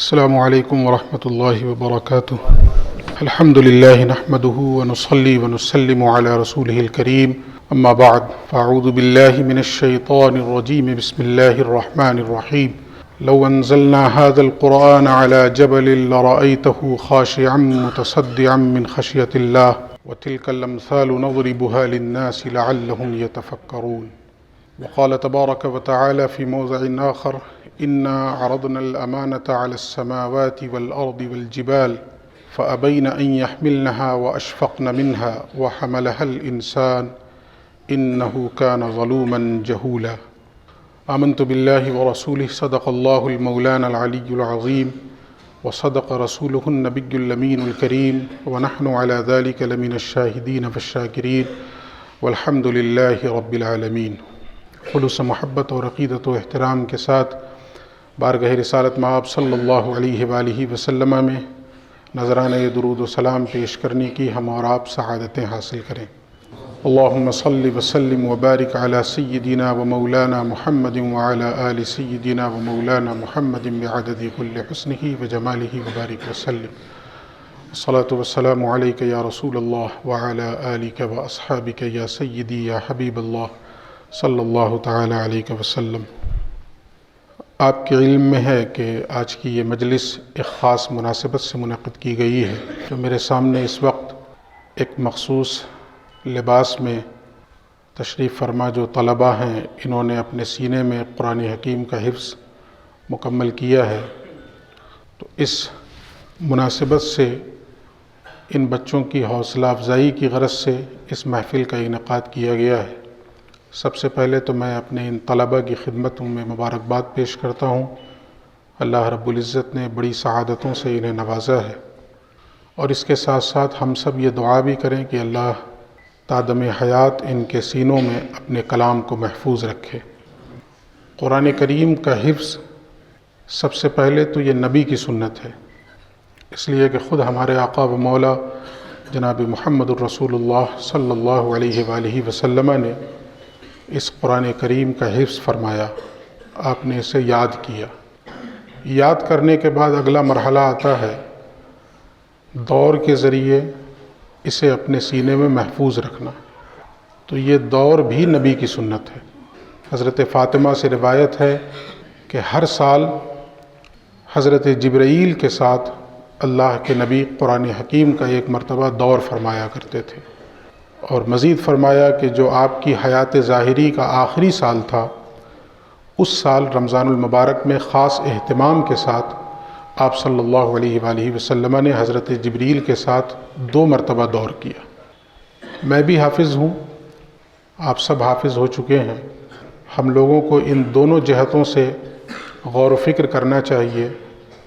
السلام علیکم ورحمۃ اللہ وبرکاتہ۔ الحمد للہ نحمده ونصلی ونسلم علی رسولہ الکریم، اما بعد فاعوذ باللہ من الشیطان الرجیم، بسم اللہ الرحمن الرحیم۔ لو انزلنا هذا القرآن على جبل لرأيته خاشعا متصدعا من خشیۃ اللہ وتلك الامثال نضربها للناس لعلهم يتفکرون۔ وقال تبارك وتعالى في موضع آخر: إنا عرضنا الأمانة على السماوات والأرض والجبال فأبين أن يحملنها وأشفقن منها وحملها الإنسان إنه كان ظلوما جهولا۔ آمنت بالله ورسوله، صدق الله المولانا العلي العظيم وصدق رسوله النبي الأمين الكريم، ونحن على ذلك لمن الشاهدين والشاكرين والحمد لله رب العالمين۔ خلوص محبت اور عقیدت و احترام کے ساتھ بارگاہ رسالت مآب صلی اللہ علیہ وآلہ وسلم میں نذرانہ درود و سلام پیش کرنے کی ہم اور آپ سعادتیں حاصل کریں۔ اللہم صلی وسلم وبارک علی سیدنا و مولانا محمد وعلی آل سیدنا و مولانا محمد بعدد کل حسنہ و جمالہ وبارک وسلم۔ الصلاة والسلام علیک یا رسول اللہ وعلی آلک و اصحابک یا سیدی یا حبیب اللہ صلی اللہ تعالی علیہ وسلم۔ آپ کے علم میں ہے کہ آج کی یہ مجلس ایک خاص مناسبت سے منعقد کی گئی ہے۔ جو میرے سامنے اس وقت ایک مخصوص لباس میں تشریف فرما جو طلباء ہیں، انہوں نے اپنے سینے میں قرآن حکیم کا حفظ مکمل کیا ہے، تو اس مناسبت سے ان بچوں کی حوصلہ افزائی کی غرض سے اس محفل کا انعقاد کیا گیا ہے۔ سب سے پہلے تو میں اپنے ان طلباء کی خدمت میں مبارکباد پیش کرتا ہوں۔ اللہ رب العزت نے بڑی سعادتوں سے انہیں نوازا ہے، اور اس کے ساتھ ساتھ ہم سب یہ دعا بھی کریں کہ اللہ تادم حیات ان کے سینوں میں اپنے کلام کو محفوظ رکھے۔ قرآن کریم کا حفظ سب سے پہلے تو یہ نبی کی سنت ہے، اس لیے کہ خود ہمارے آقا و مولا جناب محمد الرسول اللہ صلی اللہ علیہ وآلہ وسلم نے اس قرآن کریم کا حفظ فرمایا، آپ نے اسے یاد کیا۔ یاد کرنے کے بعد اگلا مرحلہ آتا ہے دور کے ذریعے اسے اپنے سینے میں محفوظ رکھنا، تو یہ دور بھی نبی کی سنت ہے۔ حضرت فاطمہ سے روایت ہے کہ ہر سال حضرت جبرائیل کے ساتھ اللہ کے نبی قرآن حکیم کا ایک مرتبہ دور فرمایا کرتے تھے، اور مزید فرمایا کہ جو آپ کی حیات ظاہری کا آخری سال تھا، اس سال رمضان المبارک میں خاص اہتمام کے ساتھ آپ صلی اللہ علیہ وآلہ وسلم نے حضرت جبریل کے ساتھ 2 مرتبہ دور کیا۔ میں بھی حافظ ہوں، آپ سب حافظ ہو چکے ہیں۔ ہم لوگوں کو ان دونوں جہتوں سے غور و فکر کرنا چاہیے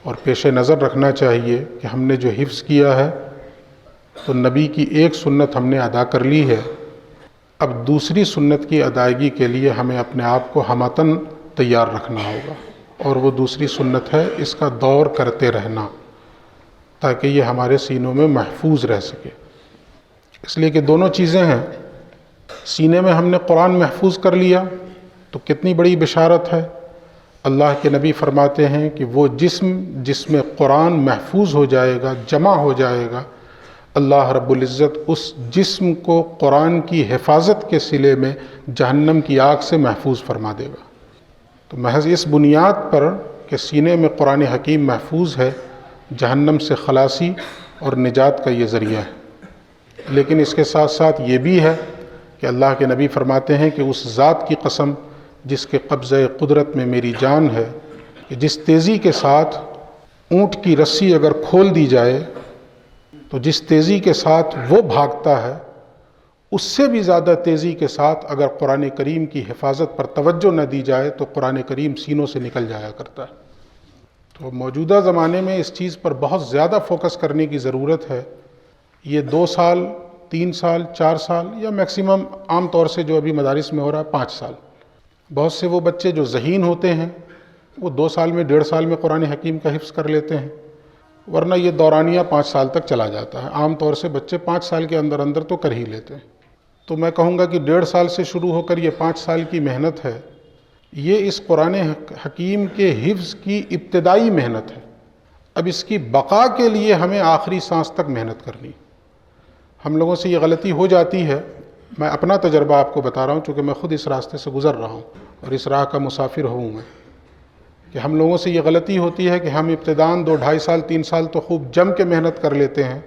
اور پیش نظر رکھنا چاہیے کہ ہم نے جو حفظ کیا ہے تو نبی کی ایک سنت ہم نے ادا کر لی ہے، اب دوسری سنت کی ادائیگی کے لیے ہمیں اپنے آپ کو ہمتاً تیار رکھنا ہوگا، اور وہ دوسری سنت ہے اس کا دور کرتے رہنا، تاکہ یہ ہمارے سینوں میں محفوظ رہ سکے۔ اس لیے کہ دونوں چیزیں ہیں، سینے میں ہم نے قرآن محفوظ کر لیا تو کتنی بڑی بشارت ہے۔ اللہ کے نبی فرماتے ہیں کہ وہ جسم جس میں قرآن محفوظ ہو جائے گا، جمع ہو جائے گا، اللہ رب العزت اس جسم کو قرآن کی حفاظت کے صلے میں جہنم کی آگ سے محفوظ فرما دے گا۔ تو محض اس بنیاد پر کہ سینے میں قرآن حکیم محفوظ ہے، جہنم سے خلاصی اور نجات کا یہ ذریعہ ہے۔ لیکن اس کے ساتھ ساتھ یہ بھی ہے کہ اللہ کے نبی فرماتے ہیں کہ اس ذات کی قسم جس کے قبضہ قدرت میں میری جان ہے، کہ جس تیزی کے ساتھ اونٹ کی رسی اگر کھول دی جائے تو جس تیزی کے ساتھ وہ بھاگتا ہے، اس سے بھی زیادہ تیزی کے ساتھ اگر قرآن کریم کی حفاظت پر توجہ نہ دی جائے تو قرآن کریم سینوں سے نکل جایا کرتا ہے۔ تو موجودہ زمانے میں اس چیز پر بہت زیادہ فوکس کرنے کی ضرورت ہے۔ یہ 2 سال 3 سال 4 سال یا میکسیمم عام طور سے جو ابھی مدارس میں ہو رہا ہے 5 سال، بہت سے وہ بچے جو ذہین ہوتے ہیں وہ 2 سال میں 1.5 سال میں قرآن حکیم کا حفظ کر لیتے ہیں، ورنہ یہ دورانیہ 5 سال تک چلا جاتا ہے۔ عام طور سے بچے 5 سال کے اندر اندر تو کر ہی لیتے ہیں۔ تو میں کہوں گا کہ 1.5 سال سے شروع ہو کر یہ 5 سال کی محنت ہے، یہ اس قرآن حکیم کے حفظ کی ابتدائی محنت ہے۔ اب اس کی بقا کے لیے ہمیں آخری سانس تک محنت کرنی. ہم لوگوں سے یہ غلطی ہو جاتی ہے، میں اپنا تجربہ آپ کو بتا رہا ہوں چونکہ میں خود اس راستے سے گزر رہا ہوں اور اس راہ کا مسافر ہوں میں، کہ ہم لوگوں سے یہ غلطی ہوتی ہے کہ ہم ابتداً 2-2.5 سال 3 سال تو خوب جم کے محنت کر لیتے ہیں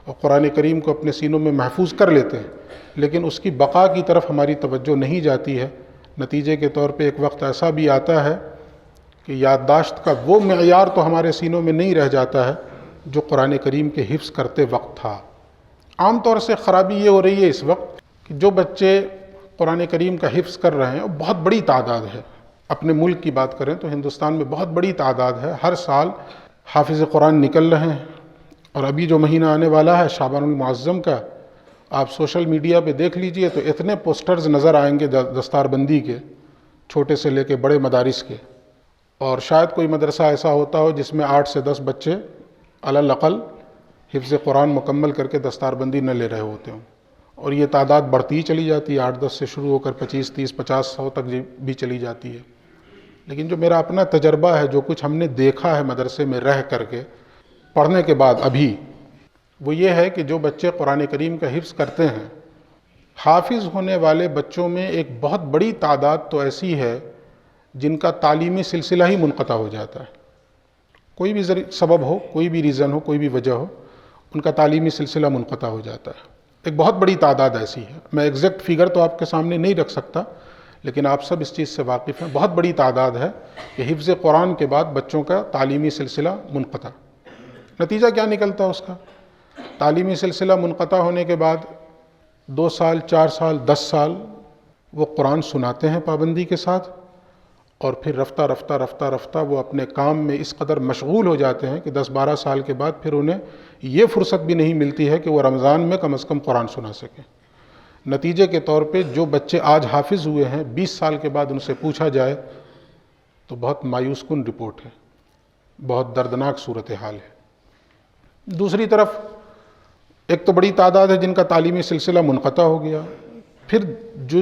اور قرآن کریم کو اپنے سینوں میں محفوظ کر لیتے ہیں، لیکن اس کی بقا کی طرف ہماری توجہ نہیں جاتی ہے. نتیجے کے طور پہ ایک وقت ایسا بھی آتا ہے کہ یادداشت کا وہ معیار تو ہمارے سینوں میں نہیں رہ جاتا ہے جو قرآن کریم کے حفظ کرتے وقت تھا. عام طور سے خرابی یہ ہو رہی ہے اس وقت کہ جو بچے قرآن کریم کا حفظ کر رہے ہیں وہ بہت بڑی تعداد ہے. اپنے ملک کی بات کریں تو ہندوستان میں بہت بڑی تعداد ہے، ہر سال حافظ قرآن نکل رہے ہیں. اور ابھی جو مہینہ آنے والا ہے شعبان المعظم کا، آپ سوشل میڈیا پہ دیکھ لیجئے تو اتنے پوسٹرز نظر آئیں گے دستار بندی کے، چھوٹے سے لے کے بڑے مدارس کے. اور شاید کوئی مدرسہ ایسا ہوتا ہو جس میں 8 سے 10 بچے علی الاقل حفظ قرآن مکمل کر کے دستار بندی نہ لے رہے ہوتے ہوں. اور یہ تعداد بڑھتی ہی چلی جاتی ہے، 8-10 سے شروع ہو کر 25, 30, 50, 100 تک بھی چلی جاتی ہے. لیکن جو میرا اپنا تجربہ ہے، جو کچھ ہم نے دیکھا ہے مدرسے میں رہ کر کے پڑھنے کے بعد ابھی، وہ یہ ہے کہ جو بچے قرآن کریم کا حفظ کرتے ہیں، حافظ ہونے والے بچوں میں ایک بہت بڑی تعداد تو ایسی ہے جن کا تعلیمی سلسلہ ہی منقطع ہو جاتا ہے. کوئی بھی سبب ہو، کوئی بھی ریزن ہو، کوئی بھی وجہ ہو، ان کا تعلیمی سلسلہ منقطع ہو جاتا ہے. ایک بہت بڑی تعداد ایسی ہے. میں ایگزیکٹ فگر تو آپ کے سامنے نہیں رکھ سکتا، لیکن آپ سب اس چیز سے واقف ہیں. بہت بڑی تعداد ہے کہ حفظ قرآن کے بعد بچوں کا تعلیمی سلسلہ منقطع. نتیجہ کیا نکلتا ہے اس کا؟ تعلیمی سلسلہ منقطع ہونے کے بعد 2 سال 4 سال 10 سال وہ قرآن سناتے ہیں پابندی کے ساتھ، اور پھر رفتہ رفتہ رفتہ رفتہ وہ اپنے کام میں اس قدر مشغول ہو جاتے ہیں کہ 10-12 سال کے بعد پھر انہیں یہ فرصت بھی نہیں ملتی ہے کہ وہ رمضان میں کم از کم قرآن سنا سکیں. نتیجے کے طور پہ جو بچے آج حافظ ہوئے ہیں 20 سال کے بعد ان سے پوچھا جائے تو بہت مایوس کن رپورٹ ہے، بہت دردناک صورتحال ہے. دوسری طرف ایک تو بڑی تعداد ہے جن کا تعلیمی سلسلہ منقطع ہو گیا، پھر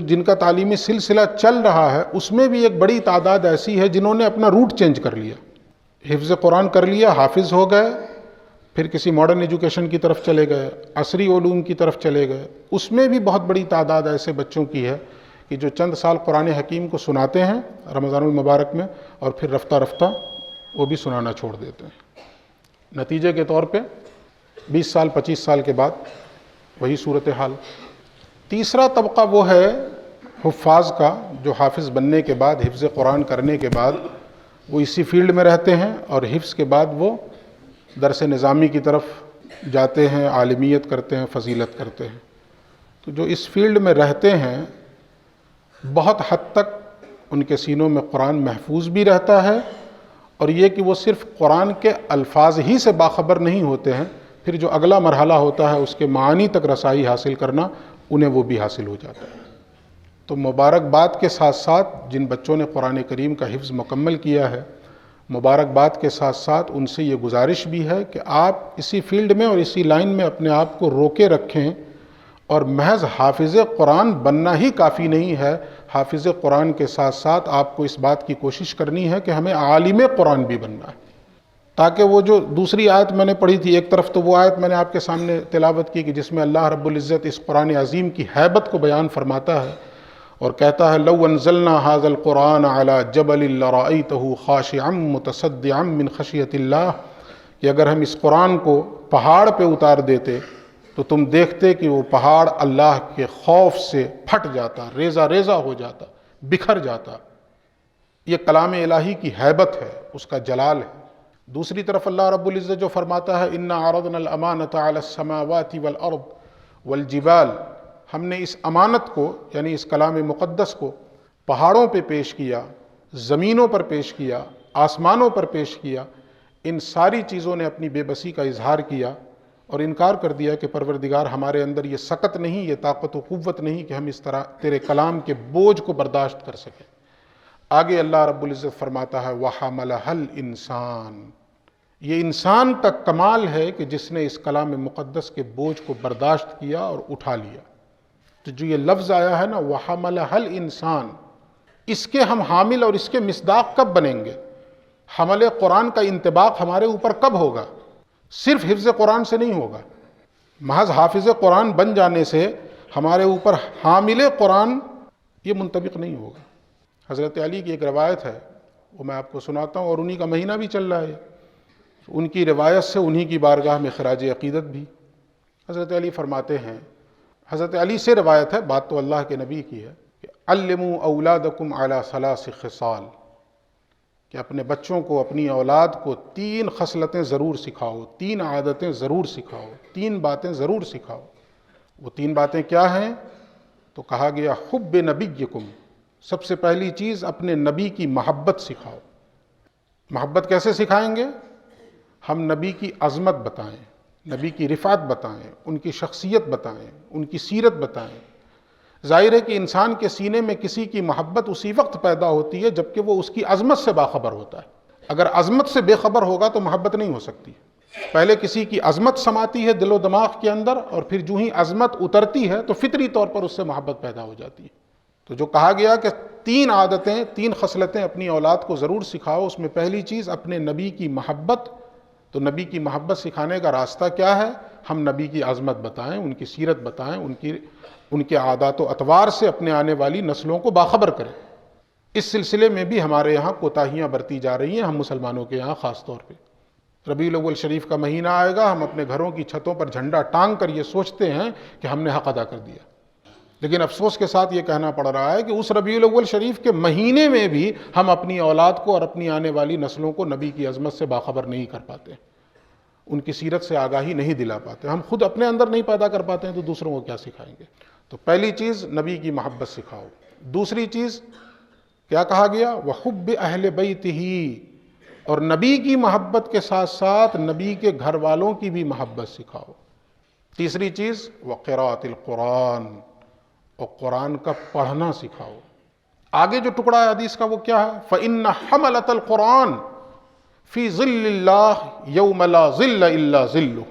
جن کا تعلیمی سلسلہ چل رہا ہے اس میں بھی ایک بڑی تعداد ایسی ہے جنہوں نے اپنا روٹ چینج کر لیا. حفظ قرآن کر لیا، حافظ ہو گئے، پھر کسی ماڈرن ایجوکیشن کی طرف چلے گئے، عصری علوم کی طرف چلے گئے. اس میں بھی بہت بڑی تعداد ایسے بچوں کی ہے کہ جو چند سال قرآن حکیم کو سناتے ہیں رمضان المبارک میں اور پھر رفتہ رفتہ وہ بھی سنانا چھوڑ دیتے ہیں. نتیجے کے طور پہ 20 سال 25 سال کے بعد وہی صورتحال. تیسرا طبقہ وہ ہے حفاظ کا جو حافظ بننے کے بعد، حفظ قرآن کرنے کے بعد وہ اسی فیلڈ میں رہتے ہیں اور حفظ کے بعد وہ درس نظامی کی طرف جاتے ہیں، عالمیت کرتے ہیں، فضیلت کرتے ہیں. تو جو اس فیلڈ میں رہتے ہیں بہت حد تک ان کے سینوں میں قرآن محفوظ بھی رہتا ہے، اور یہ کہ وہ صرف قرآن کے الفاظ ہی سے باخبر نہیں ہوتے ہیں، پھر جو اگلا مرحلہ ہوتا ہے اس کے معانی تک رسائی حاصل کرنا انہیں وہ بھی حاصل ہو جاتا ہے. تو مبارکباد کے ساتھ ساتھ جن بچوں نے قرآن کریم کا حفظ مکمل کیا ہے، مبارکباد کے ساتھ ساتھ ان سے یہ گزارش بھی ہے کہ آپ اسی فیلڈ میں اور اسی لائن میں اپنے آپ کو روکے رکھیں، اور محض حافظ قرآن بننا ہی کافی نہیں ہے. حافظ قرآن کے ساتھ ساتھ آپ کو اس بات کی کوشش کرنی ہے کہ ہمیں عالم قرآن بھی بننا ہے، تاکہ وہ جو دوسری آیت میں نے پڑھی تھی، ایک طرف تو وہ آیت میں نے آپ کے سامنے تلاوت کی کہ جس میں اللہ رب العزت اس قرآن عظیم کی ہیبت کو بیان فرماتا ہے اور کہتا ہے لو انزلنا هذا القرآن على جبل لرأيته خاشعا متصدعا من خشیۃ اللہ، کہ اگر ہم اس قرآن کو پہاڑ پہ اتار دیتے تو تم دیکھتے کہ وہ پہاڑ اللہ کے خوف سے پھٹ جاتا، ریزہ ریزہ ہو جاتا، بکھر جاتا. یہ کلام الہی کی ہیبت ہے، اس کا جلال ہے. دوسری طرف اللہ رب العزت جو فرماتا ہے انا عرضنا الامانۃ علی السماوات والارض والجبال، ہم نے اس امانت کو یعنی اس کلام مقدس کو پہاڑوں پہ پیش کیا، زمینوں پر پیش کیا، آسمانوں پر پیش کیا. ان ساری چیزوں نے اپنی بے بسی کا اظہار کیا اور انکار کر دیا کہ پروردگار ہمارے اندر یہ سکت نہیں، یہ طاقت و قوت نہیں کہ ہم اس طرح تیرے کلام کے بوجھ کو برداشت کر سکیں. آگے اللہ رب العزت فرماتا ہے وَحَمَلَهَا الْإِنسان، یہ انسان کا کمال ہے کہ جس نے اس کلام مقدس کے بوجھ کو برداشت کیا اور اٹھا لیا. تو جو یہ لفظ آیا ہے نا وَحَمَلَهَا الْإِنسان، اس کے ہم حامل اور اس کے مصداق کب بنیں گے؟ حمل قرآن کا انطباق ہمارے اوپر کب ہوگا؟ صرف حفظ قرآن سے نہیں ہوگا۔ محض حافظ قرآن بن جانے سے ہمارے اوپر حامل قرآن یہ منطبق نہیں ہوگا۔ حضرت علی کی ایک روایت ہے، وہ میں آپ کو سناتا ہوں، اور انہی کا مہینہ بھی چل رہا ہے۔ ان کی روایت سے انہی کی بارگاہ میں خراج عقیدت بھی۔ حضرت علی فرماتے ہیں، حضرت علی سے روایت ہے، بات تو اللہ کے نبی کی ہے، کہ علموا اولادکم علی ثلاث خصال، کہ اپنے بچوں کو، اپنی اولاد کو 3 خصلتیں ضرور سکھاؤ، 3 عادتیں ضرور سکھاؤ، 3 باتیں ضرور سکھاؤ۔ وہ 3 باتیں کیا ہیں؟ تو کہا گیا حب نبیکم، سب سے پہلی چیز اپنے نبی کی محبت سکھاؤ۔ محبت کیسے سکھائیں گے؟ ہم نبی کی عظمت بتائیں، نبی کی رفعت بتائیں، ان کی شخصیت بتائیں، ان کی سیرت بتائیں۔ ظاہر ہے کہ انسان کے سینے میں کسی کی محبت اسی وقت پیدا ہوتی ہے جبکہ وہ اس کی عظمت سے باخبر ہوتا ہے۔ اگر عظمت سے بے خبر ہوگا تو محبت نہیں ہو سکتی۔ پہلے کسی کی عظمت سماتی ہے دل و دماغ کے اندر، اور پھر جو ہی عظمت اترتی ہے تو فطری طور پر اس سے محبت پیدا ہو جاتی ہے۔ تو جو کہا گیا کہ 3 عادتیں، 3 خصلتیں اپنی اولاد کو ضرور سکھاؤ، اس میں پہلی چیز اپنے نبی کی محبت۔ تو نبی کی محبت سکھانے کا راستہ کیا ہے؟ ہم نبی کی عظمت بتائیں، ان کی سیرت بتائیں، ان کے عادات و اطوار سے اپنے آنے والی نسلوں کو باخبر کریں۔ اس سلسلے میں بھی ہمارے یہاں کوتاہیاں برتی جا رہی ہیں، ہم مسلمانوں کے یہاں خاص طور پہ۔ ربیع الاول شریف کا مہینہ آئے گا، ہم اپنے گھروں کی چھتوں پر جھنڈا ٹانگ کر یہ سوچتے ہیں کہ ہم نے حق ادا کر دیا، لیکن افسوس کے ساتھ یہ کہنا پڑ رہا ہے کہ اس ربیع الاول شریف کے مہینے میں بھی ہم اپنی اولاد کو اور اپنی آنے والی نسلوں کو نبی کی عظمت سے باخبر نہیں کر پاتے، ان کی سیرت سے آگاہی نہیں دلا پاتے۔ ہم خود اپنے اندر نہیں پیدا کر پاتے ہیں تو دوسروں کو کیا سکھائیں گے؟ تو پہلی چیز نبی کی محبت سکھاؤ۔ دوسری چیز کیا کہا گیا؟ وحب اہل بیتہ، اور نبی کی محبت کے ساتھ ساتھ نبی کے گھر والوں کی بھی محبت سکھاؤ۔ تیسری چیز وقراءۃ القرآن، اور قرآن کا پڑھنا سکھاؤ۔ آگے جو ٹکڑا ہے حدیث کا وہ کیا ہے؟ فإن حملۃ القرآن فی ظل اللہ یوم لا ظل الا ظلہ،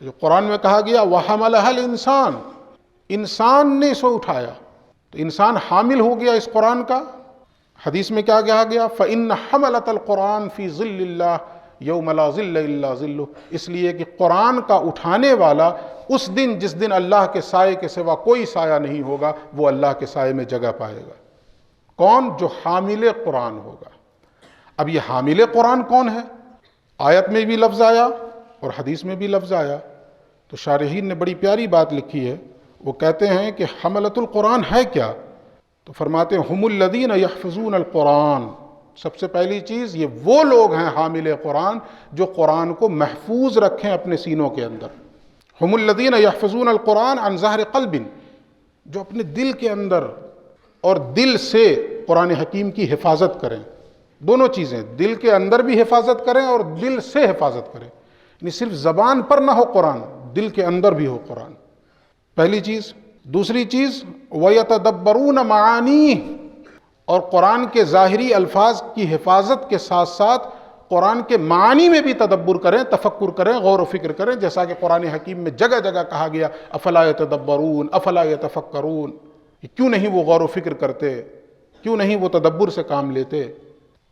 جو قرآن میں کہا گیا وحملہ الانسان، انسان نے اسے اٹھایا، تو انسان حامل ہو گیا اس قرآن کا۔ حدیث میں کیا کہا گیا؟ فإن حملۃ القرآن فی ظل اللہ یوم لا ظل الا ظلہ، اس لیے کہ قرآن کا اٹھانے والا اس دن جس دن اللہ کے سائے کے سوا کوئی سایہ نہیں ہوگا، وہ اللہ کے سائے میں جگہ پائے گا۔ کون؟ جو حامل قرآن ہوگا۔ اب یہ حامل قرآن کون ہے؟ آیت میں بھی لفظ آیا اور حدیث میں بھی لفظ آیا، تو شارحین نے بڑی پیاری بات لکھی ہے۔ وہ کہتے ہیں کہ حملۃ القرآن ہے کیا؟ تو فرماتے ہیں ہم الذین یحفظون القرآن، سب سے پہلی چیز یہ وہ لوگ ہیں حامل قرآن جو قرآن کو محفوظ رکھیں اپنے سینوں کے اندر۔ ہم الذین یحفظون القرآن عن ظہر قلب، جو اپنے دل کے اندر اور دل سے قرآن حکیم کی حفاظت کریں۔ دونوں چیزیں، دل کے اندر بھی حفاظت کریں اور دل سے حفاظت کریں، یعنی صرف زبان پر نہ ہو قرآن، دل کے اندر بھی ہو قرآن، پہلی چیز۔ دوسری چیز وَيَتَدَبَّرُونَ مَعَانِيهِ، اور قرآن کے ظاہری الفاظ کی حفاظت کے ساتھ ساتھ قرآن کے معانی میں بھی تدبر کریں، تفکر کریں، غور و فکر کریں، جیسا کہ قرآن حکیم میں جگہ جگہ کہا گیا افلا یتدبرون افلا یتفکرون، کیوں نہیں وہ غور و فکر کرتے، کیوں نہیں وہ تدبر سے کام لیتے؟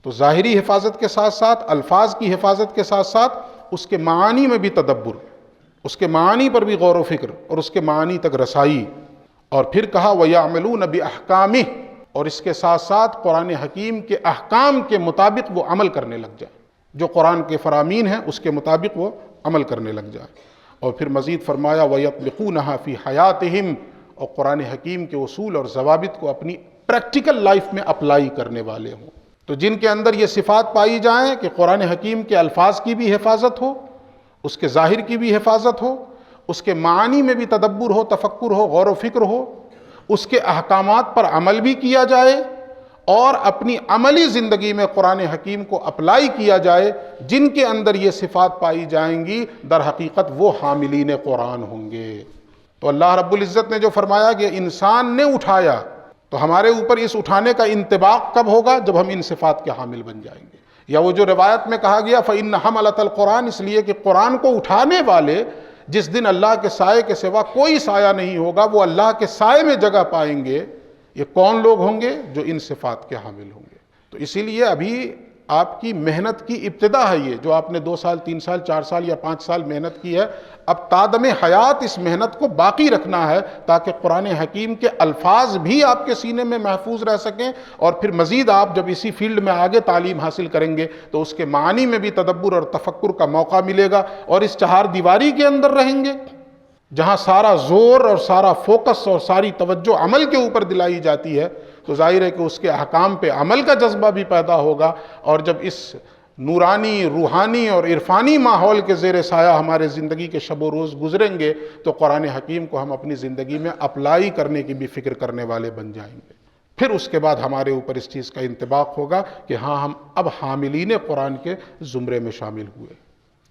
تو ظاہری حفاظت کے ساتھ ساتھ، الفاظ کی حفاظت کے ساتھ ساتھ اس کے معانی میں بھی تدبر، اس کے معانی پر بھی غور و فکر اور اس کے معانی تک رسائی۔ اور پھر کہا وَيَعْمَلُونَ بِأَحْكَامِهِ، اور اس کے ساتھ ساتھ قرآن حکیم کے احکام کے مطابق وہ عمل کرنے لگ جائیں، جو قرآن کے فرامین ہیں اس کے مطابق وہ عمل کرنے لگ جائیں۔ اور پھر مزید فرمایا وَيَطْبِقُونَهَا فِي حَيَاتِهِمْ، اور قرآن حکیم کے اصول اور ضوابط کو اپنی پریکٹیکل لائف میں اپلائی کرنے والے ہوں۔ تو جن کے اندر یہ صفات پائی جائیں کہ قرآن حکیم کے الفاظ کی بھی حفاظت ہو، اس کے ظاہر کی بھی حفاظت ہو، اس کے معانی میں بھی تدبر ہو، تفکر ہو، غور و فکر ہو، اس کے احکامات پر عمل بھی کیا جائے اور اپنی عملی زندگی میں قرآن حکیم کو اپلائی کیا جائے، جن کے اندر یہ صفات پائی جائیں گی در حقیقت وہ حاملین قرآن ہوں گے۔ تو اللہ رب العزت نے جو فرمایا کہ انسان نے اٹھایا، تو ہمارے اوپر اس اٹھانے کا انطباق کب ہوگا؟ جب ہم ان صفات کے حامل بن جائیں گے۔ یا وہ جو روایت میں کہا گیا فإن حملۃ القرآن، اس لیے کہ قرآن کو اٹھانے والے جس دن اللہ کے سائے کے سوا کوئی سایہ نہیں ہوگا، وہ اللہ کے سائے میں جگہ پائیں گے۔ یہ کون لوگ ہوں گے؟ جو ان صفات کے حامل ہوں گے۔ تو اسی لیے ابھی آپ کی محنت کی ابتدا ہے، یہ جو آپ نے 2 سال 3 سال 4 سال یا 5 سال محنت کی ہے، اب تادم حیات اس محنت کو باقی رکھنا ہے تاکہ قرآن حکیم کے الفاظ بھی آپ کے سینے میں محفوظ رہ سکیں، اور پھر مزید آپ جب اسی فیلڈ میں آگے تعلیم حاصل کریں گے تو اس کے معانی میں بھی تدبر اور تفکر کا موقع ملے گا، اور اس 4 دیواری کے اندر رہیں گے جہاں سارا زور اور سارا فوکس اور ساری توجہ عمل کے اوپر دلائی جاتی ہے، تو ظاہر ہے کہ اس کے احکام پہ عمل کا جذبہ بھی پیدا ہوگا، اور جب اس نورانی، روحانی اور عرفانی ماحول کے زیر سایہ ہمارے زندگی کے شب و روز گزریں گے تو قرآن حکیم کو ہم اپنی زندگی میں اپلائی کرنے کی بھی فکر کرنے والے بن جائیں گے۔ پھر اس کے بعد ہمارے اوپر اس چیز کا انطباق ہوگا کہ ہاں ہم اب حاملین قرآن کے زمرے میں شامل ہوئے۔